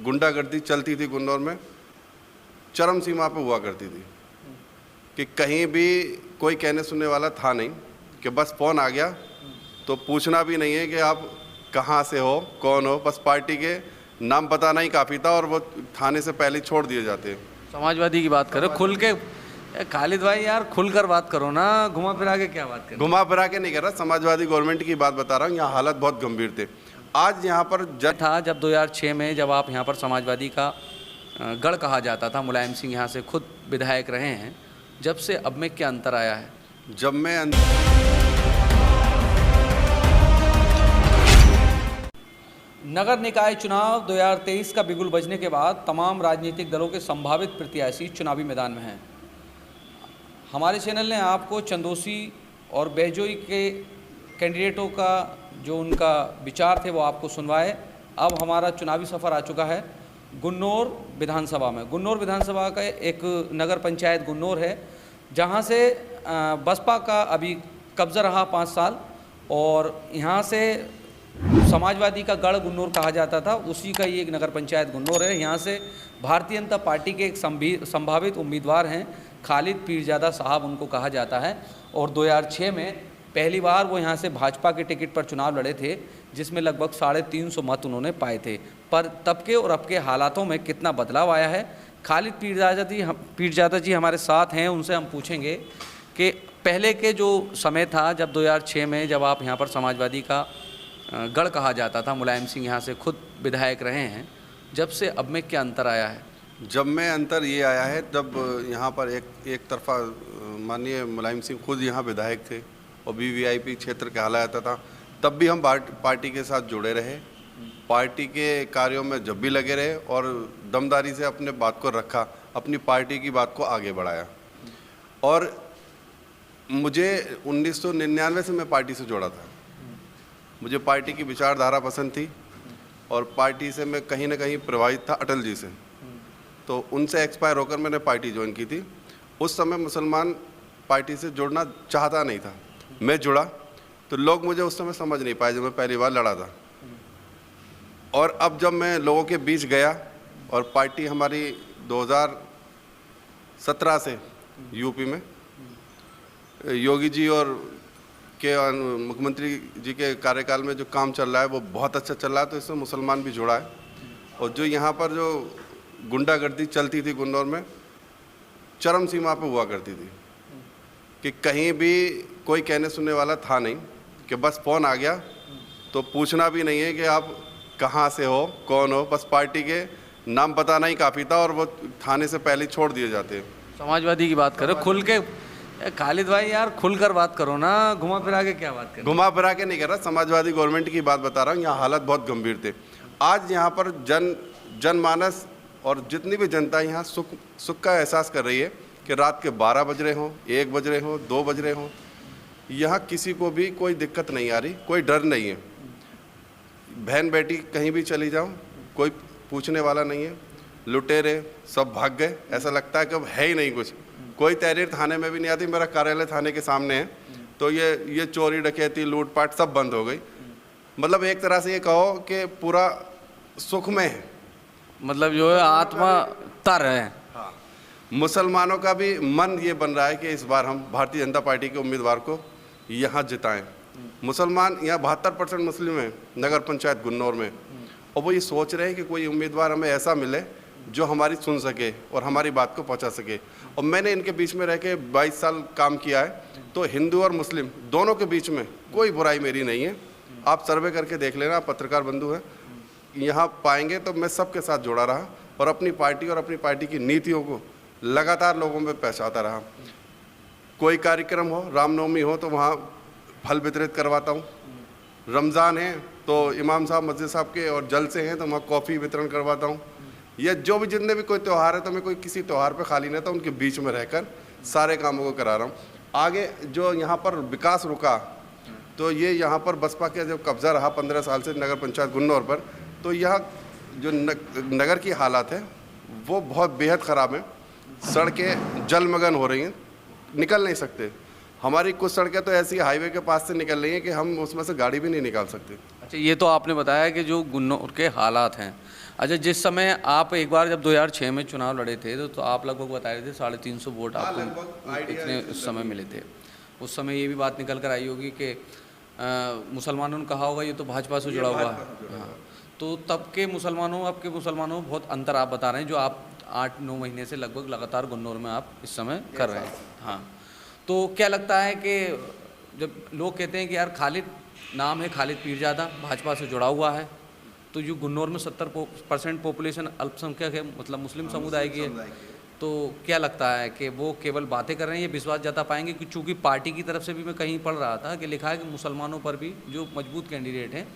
गुंडागर्दी चलती थी गुन्नौर में, चरम सीमा पे हुआ करती थी कि कहीं भी कोई कहने सुनने वाला था नहीं, कि बस फ़ोन आ गया तो पूछना भी नहीं है कि आप कहाँ से हो, कौन हो, बस पार्टी के नाम बताना ही काफ़ी था और वो थाने से पहले छोड़ दिए जाते। समाजवादी की बात करो खुल के, खालिद भाई यार खुलकर बात करो ना, घुमा फिरा के क्या बात करो। घुमा फिरा के नहीं कर रहा, समाजवादी गवर्नमेंट की बात बता रहा हूँ। यहाँ हालत बहुत गंभीर थे। आज यहाँ पर था जब 2006 में जब आप यहाँ पर समाजवादी का गढ़ कहा जाता था, मुलायम सिंह यहाँ से खुद विधायक रहे हैं, जब से अब में क्या अंतर आया है? जब मैं नगर निकाय चुनाव 2023 का बिगुल बजने के बाद तमाम राजनीतिक दलों के संभावित प्रत्याशी चुनावी मैदान में हैं। हमारे चैनल ने आपको चंदोसी और बैजोई के कैंडिडेटों का जो उनका विचार थे वो आपको सुनवाए। अब हमारा चुनावी सफ़र आ चुका है गुन्नौर विधानसभा में। गुन्नौर विधानसभा का एक नगर पंचायत गुन्नौर है, जहां से बसपा का अभी कब्जा रहा 5 साल, और यहां से समाजवादी का गढ़ गुन्नौर कहा जाता था, उसी का ये एक नगर पंचायत गुन्नौर है। यहाँ से भारतीय जनता पार्टी के एक संभावित उम्मीदवार हैं खालिद पीरजादा साहब, उनको कहा जाता है, और 2006 में पहली बार वो यहाँ से भाजपा के टिकट पर चुनाव लड़े थे, जिसमें लगभग 350 मत उन्होंने पाए थे। पर तब के और अब के हालातों में कितना बदलाव आया है, खालिद पीरजादा जी हमारे साथ हैं, उनसे हम पूछेंगे कि पहले के जो समय था जब 2006 में जब आप यहाँ पर समाजवादी का गढ़ कहा जाता था, मुलायम सिंह यहाँ से खुद विधायक रहे हैं, जब से अब में क्या अंतर आया है? जब में अंतर ये आया है, जब यहाँ पर एक तरफा माननीय मुलायम सिंह खुद यहाँ विधायक थे और वीवीआईपी क्षेत्र कहलाया जाता था, तब भी हम पार्टी के साथ जुड़े रहे, पार्टी के कार्यों में जब भी लगे रहे और दमदारी से अपने बात को रखा, अपनी पार्टी की बात को आगे बढ़ाया। और मुझे 1999 से मैं पार्टी से जुड़ा था। मुझे पार्टी की विचारधारा पसंद थी और पार्टी से मैं कहीं ना कहीं प्रभावित था अटल जी से, तो उनसे एक्सपायर होकर मैंने पार्टी ज्वाइन की थी। उस समय मुसलमान पार्टी से जुड़ना चाहता नहीं था, मैं जुड़ा तो लोग मुझे उस समय समझ नहीं पाए जब मैं पहली बार लड़ा था। और अब जब मैं लोगों के बीच गया और पार्टी हमारी 2017 से यूपी में योगी जी और के मुख्यमंत्री जी के कार्यकाल में जो काम चल रहा है वो बहुत अच्छा चल रहा है, तो इसमें मुसलमान भी जुड़ा है। और जो यहाँ पर जो गुंडागर्दी चलती थी गुन्नौर में, चरम सीमा पे हुआ करती थी कि कहीं भी कोई कहने सुनने वाला था नहीं, कि बस फ़ोन आ गया तो पूछना भी नहीं है कि आप कहाँ से हो, कौन हो, बस पार्टी के नाम बताना ही काफ़ी था और वो थाने से पहले छोड़ दिए जाते। समाजवादी की बात करो खुल के, खालिद भाई यार खुलकर बात करो ना, घुमा फिरा के क्या बात करो। घुमा फिरा के नहीं कर रहा, समाजवादी गवर्नमेंट की बात बता रहा हूँ। यहाँ हालत बहुत गंभीर थे। आज यहाँ पर जनमानस और जितनी भी जनता यहाँ सुख का एहसास कर रही है कि रात के 12 बज रहे हों, 1 बज रहे हों, 2 बज रहे हों, यहाँ किसी को भी कोई दिक्कत नहीं आ रही, कोई डर नहीं है। बहन बेटी कहीं भी चली जाओ, कोई पूछने वाला नहीं है। लुटेरे सब भाग गए, ऐसा लगता है कि अब है ही नहीं कुछ। कोई तहरीर थाने में भी नहीं आती। मेरा कार्यालय थाने के सामने है, तो ये चोरी डकैती लूटपाट सब बंद हो गई। मतलब एक तरह से ये कहो कि पूरा सुख में है, मतलब जो है आत्मा तर है। हाँ, मुसलमानों का भी मन ये बन रहा है कि इस बार हम भारतीय जनता पार्टी के उम्मीदवार को यहाँ जिताएं। मुसलमान यहाँ 72% मुस्लिम हैं नगर पंचायत गुन्नौर में, और वो ये सोच रहे हैं कि कोई उम्मीदवार हमें ऐसा मिले जो हमारी सुन सके और हमारी बात को पहुंचा सके। और मैंने इनके बीच में रह के 22 साल काम किया है, तो हिंदू और मुस्लिम दोनों के बीच में कोई बुराई मेरी नहीं है। आप सर्वे करके देख लेना, आप पत्रकार बंधु हैं, यहाँ पाएंगे। तो मैं सबके साथ जुड़ा रहा और अपनी पार्टी और अपनी पार्टी की नीतियों को लगातार लोगों में पहुँचाता रहा। कोई कार्यक्रम हो, रामनवमी हो, तो वहाँ फल वितरित करवाता हूँ। रमज़ान है तो इमाम साहब मस्जिद साहब के और जलसे हैं तो वहाँ कॉफ़ी वितरण करवाता हूँ। या जो भी जितने भी कोई त्यौहार है, तो मैं कोई किसी त्यौहार पे खाली नहीं था, उनके बीच में रहकर सारे कामों को करा रहा हूँ। आगे जो यहाँ पर विकास रुका, तो ये यहाँ पर बसपा का जब कब्जा रहा 15 साल से नगर पंचायत गुन्नौर पर, तो यहाँ जो नगर की हालात है वो बहुत बेहद ख़राब है। सड़कें जलमग्न हो रही हैं, निकल नहीं सकते। हमारी कुछ सड़कें तो ऐसी हाईवे के पास से निकल रही हैं कि हम उसमें से गाड़ी भी नहीं निकाल सकते। अच्छा, ये तो आपने बताया कि जो गुन्नौर के हालात हैं, अच्छा, जिस समय आप एक बार जब 2006 में चुनाव लड़े थे तो आप लगभग बता रहे थे 350 वोट आपको इतने उस समय मिले थे। उस समय ये भी बात निकल कर आई होगी कि मुसलमानों ने कहा होगा ये तो भाजपा से जुड़ा हुआ है। हाँ, तो तब के मुसलमानों अब के मुसलमानों में बहुत अंतर आप बता रहे हैं, जो आप 8-9 महीने से लगभग लगातार गुन्नौर में आप इस समय कर रहे हैं। हाँ, तो क्या लगता है कि जब लोग कहते हैं कि यार खालिद नाम है, खालिद पीरजादा भाजपा से जुड़ा हुआ है, तो जो गुन्नौर में 70% पॉपुलेशन अल्पसंख्यक है, मतलब मुस्लिम समुदाय की है, तो क्या लगता है कि वो केवल बातें कर रहे हैं, ये विश्वास जता पाएंगे कि चूँकि पार्टी की तरफ से भी मैं कहीं पढ़ रहा था कि लिखा है कि मुसलमानों पर भी जो मजबूत कैंडिडेट हैं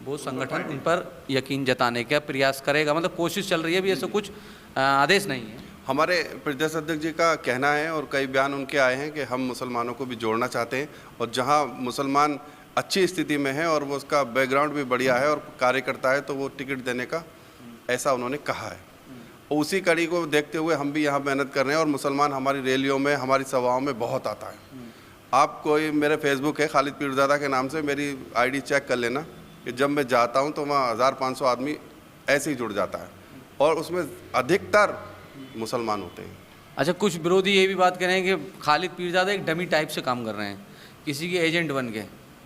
वो संगठन उन पर यकीन जताने का प्रयास करेगा, मतलब कोशिश चल रही है, भी ऐसा कुछ आदेश नहीं है। हमारे प्रदेश अध्यक्ष जी का कहना है और कई बयान उनके आए हैं कि हम मुसलमानों को भी जोड़ना चाहते हैं, और जहां मुसलमान अच्छी स्थिति में है और वो उसका बैकग्राउंड भी बढ़िया है और कार्यकर्ता है तो वो टिकट देने का ऐसा उन्होंने कहा है। उसी कड़ी को देखते हुए हम भी यहाँ मेहनत कर रहे हैं और मुसलमान हमारी रैलियों में, हमारी सभाओं में बहुत आता है। आप कोई मेरे फेसबुक है खालिद पीरजादा के नाम से, मेरी आईडी चेक कर लेना कि जब मैं जाता हूँ तो वहाँ 1500 आदमी ऐसे ही जुड़ जाता है और उसमें अधिकतर मुसलमान होते हैं। अच्छा, कुछ विरोधी ये भी बात कर रहे हैं कि खालिद पीरजादा एक डमी टाइप से काम कर रहे हैं, किसी के एजेंट बन के,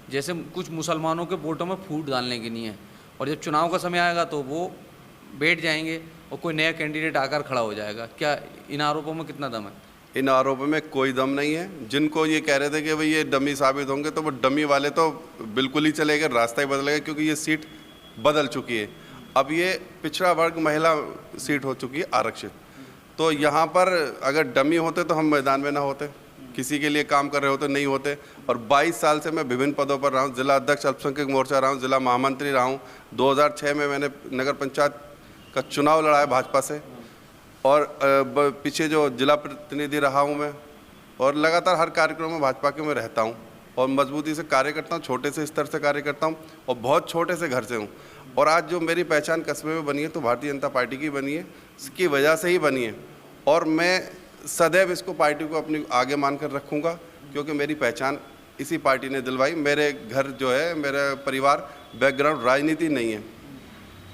जैसे कुछ मुसलमानों के वोटों में फूट डालने की नहीं है, और जब चुनाव का समय आएगा तो वो बैठ जाएंगे और कोई नया कैंडिडेट आकर खड़ा हो जाएगा। क्या इन आरोपों में कितना दम है? इन आरोपों में कोई दम नहीं है। जिनको ये कह रहे थे कि भाई ये डमी साबित होंगे, तो वो डमी वाले तो बिल्कुल ही चले गए, रास्ता ही बदलेगा, क्योंकि ये सीट बदल चुकी है। अब ये पिछड़ा वर्ग महिला सीट हो चुकी है आरक्षित। तो यहाँ पर अगर डमी होते तो हम मैदान में ना होते, किसी के लिए काम कर रहे होते नहीं होते। और 22 साल से मैं विभिन्न पदों पर रहा हूँ, जिला अध्यक्ष अल्पसंख्यक मोर्चा रहा हूँ, जिला महामंत्री रहा हूँ। 2006 में मैंने नगर पंचायत का चुनाव लड़ा है भाजपा से, और पीछे जो जिला प्रतिनिधि रहा हूँ मैं, और लगातार हर कार्यक्रम में भाजपा के में रहता हूँ और मजबूती से कार्य करता हूँ, छोटे से स्तर से कार्य करता हूँ और बहुत छोटे से घर से हूँ। और आज जो मेरी पहचान कस्बे में बनी है तो भारतीय जनता पार्टी की बनी है, इसकी वजह से ही बनी है, और मैं सदैव इसको पार्टी को अपनी आगे मानकर रखूँगा, क्योंकि मेरी पहचान इसी पार्टी ने दिलवाई। मेरे घर जो है, मेरा परिवार बैकग्राउंड राजनीति नहीं है,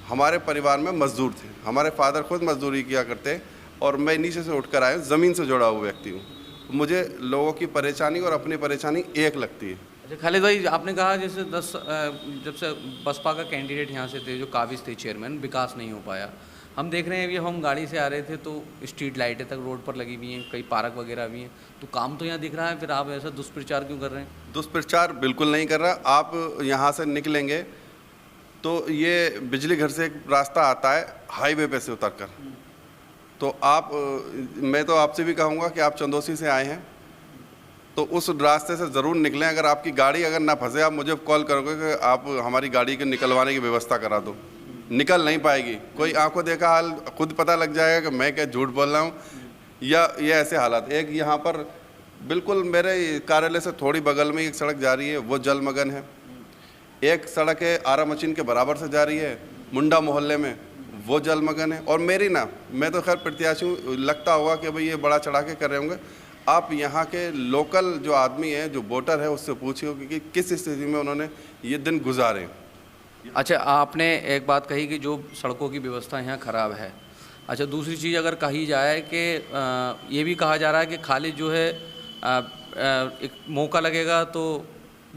हमारे परिवार में मजदूर थे, हमारे फादर खुद मजदूरी किया करते, और मैं नीचे से उठकर आया, ज़मीन से जुड़ा हुआ व्यक्ति हूँ। मुझे लोगों की परेशानी और अपनी परेशानी एक लगती है। अच्छा खालिद भाई, आपने कहा जैसे जब से बसपा का कैंडिडेट यहाँ से थे, जो काबिज थे चेयरमैन, विकास नहीं हो पाया। हम देख रहे हैं, अभी हम गाड़ी से आ रहे थे तो स्ट्रीट लाइटें तक रोड पर लगी हुई हैं, कई पार्क वगैरह भी हैं, तो काम तो यहाँ दिख रहा है, फिर आप ऐसा दुष्प्रचार क्यों कर रहे हैं? दुष्प्रचार बिल्कुल नहीं कर रहा। आप यहाँ से निकलेंगे तो ये बिजली घर से एक रास्ता आता है हाईवे पे से उतरकर, तो आप मैं तो आपसे भी कहूँगा कि आप चंदौसी से आए हैं तो उस रास्ते से ज़रूर निकलें। अगर आपकी गाड़ी अगर ना फंसे, आप मुझे कॉल करोगे कि आप हमारी गाड़ी के निकलवाने की व्यवस्था करा दो, निकल नहीं पाएगी। कोई आंखों देखा हाल खुद पता लग जाएगा कि मैं क्या झूठ बोल रहा हूँ या ये ऐसे हालात। एक यहाँ पर बिल्कुल मेरे कार्यालय से थोड़ी बगल में एक सड़क जा रही है, वो जलमग्न है। एक सड़क है आरा मशीन के बराबर से जा रही है मुंडा मोहल्ले में, वो जलमग्न है। और मेरी ना, मैं तो खैर प्रत्याशी हूँ, लगता होगा कि भाई ये बड़ा चढ़ा के कर रहे होंगे। आप यहाँ के लोकल जो आदमी है, जो वोटर है, उससे पूछिए कि किस स्थिति में उन्होंने ये दिन गुजारे। अच्छा, आपने एक बात कही कि जो सड़कों की व्यवस्था यहाँ ख़राब है। अच्छा, दूसरी चीज़ अगर कही जाए कि ये भी कहा जा रहा है कि खालिद जो है एक मौका लगेगा तो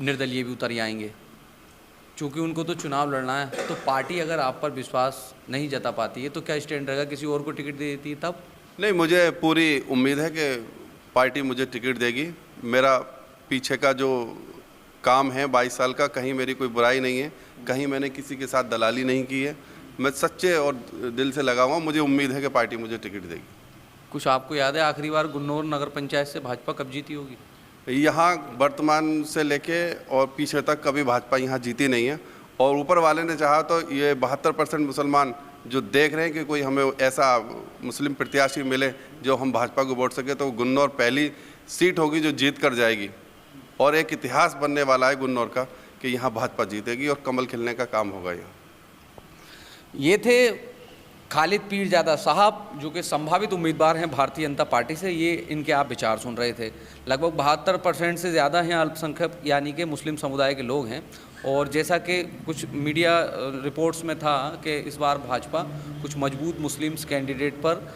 निर्दलीय भी उतर आएंगे, चूँकि उनको तो चुनाव लड़ना है। तो पार्टी अगर आप पर विश्वास नहीं जता पाती है तो क्या स्टैंड रहेगा, किसी और को टिकट दे देती है तब? नहीं, मुझे पूरी उम्मीद है कि पार्टी मुझे टिकट देगी। मेरा पीछे का जो काम है 22 साल का, कहीं मेरी कोई बुराई नहीं है, कहीं मैंने किसी के साथ दलाली नहीं की है, मैं सच्चे और दिल से लगा हुआ। मुझे उम्मीद है कि पार्टी मुझे टिकट देगी। कुछ आपको याद है आखिरी बार गुन्नौर नगर पंचायत से भाजपा कब जीती होगी? यहाँ वर्तमान से लेके और पीछे तक कभी भाजपा यहाँ जीती नहीं है, और ऊपर वाले ने चाहा तो ये 72% मुसलमान जो देख रहे हैं कि कोई हमें ऐसा मुस्लिम प्रत्याशी मिले जो हम भाजपा को वोट सके, तो गुन्नौर पहली सीट होगी जो जीत कर जाएगी। और एक इतिहास बनने वाला है गुन्नौर का कि यहाँ भाजपा जीतेगी और कमल खिलने का काम होगा यहाँ। ये थे खालिद पीरजादा साहब, जो कि संभावित उम्मीदवार हैं भारतीय जनता पार्टी से। ये इनके आप विचार सुन रहे थे। लगभग 72% से ज़्यादा हैं अल्पसंख्यक यानी कि मुस्लिम समुदाय के लोग हैं, और जैसा कि कुछ मीडिया रिपोर्ट्स में था कि इस बार भाजपा कुछ मजबूत मुस्लिम्स कैंडिडेट पर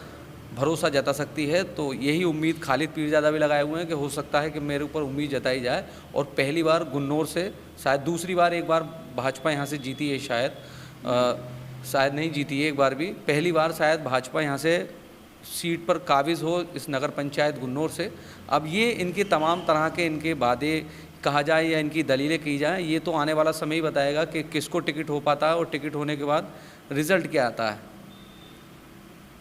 भरोसा जता सकती है, तो यही उम्मीद खालिद पीरजादा भी लगाए हुए हैं कि हो सकता है कि मेरे ऊपर उम्मीद जताई जाए और पहली बार गुन्नौर से, शायद दूसरी बार, एक बार भाजपा यहाँ से जीती है शायद नहीं जीती है एक बार भी, पहली बार शायद भाजपा यहाँ से सीट पर काबिज हो इस नगर पंचायत गुन्नौर से। अब ये इनके तमाम तरह के इनके वादे कहा जाए या इनकी दलीलें की जाए, ये तो आने वाला समय ही बताएगा कि किसको टिकट हो पाता है और टिकट होने के बाद रिज़ल्ट क्या आता है।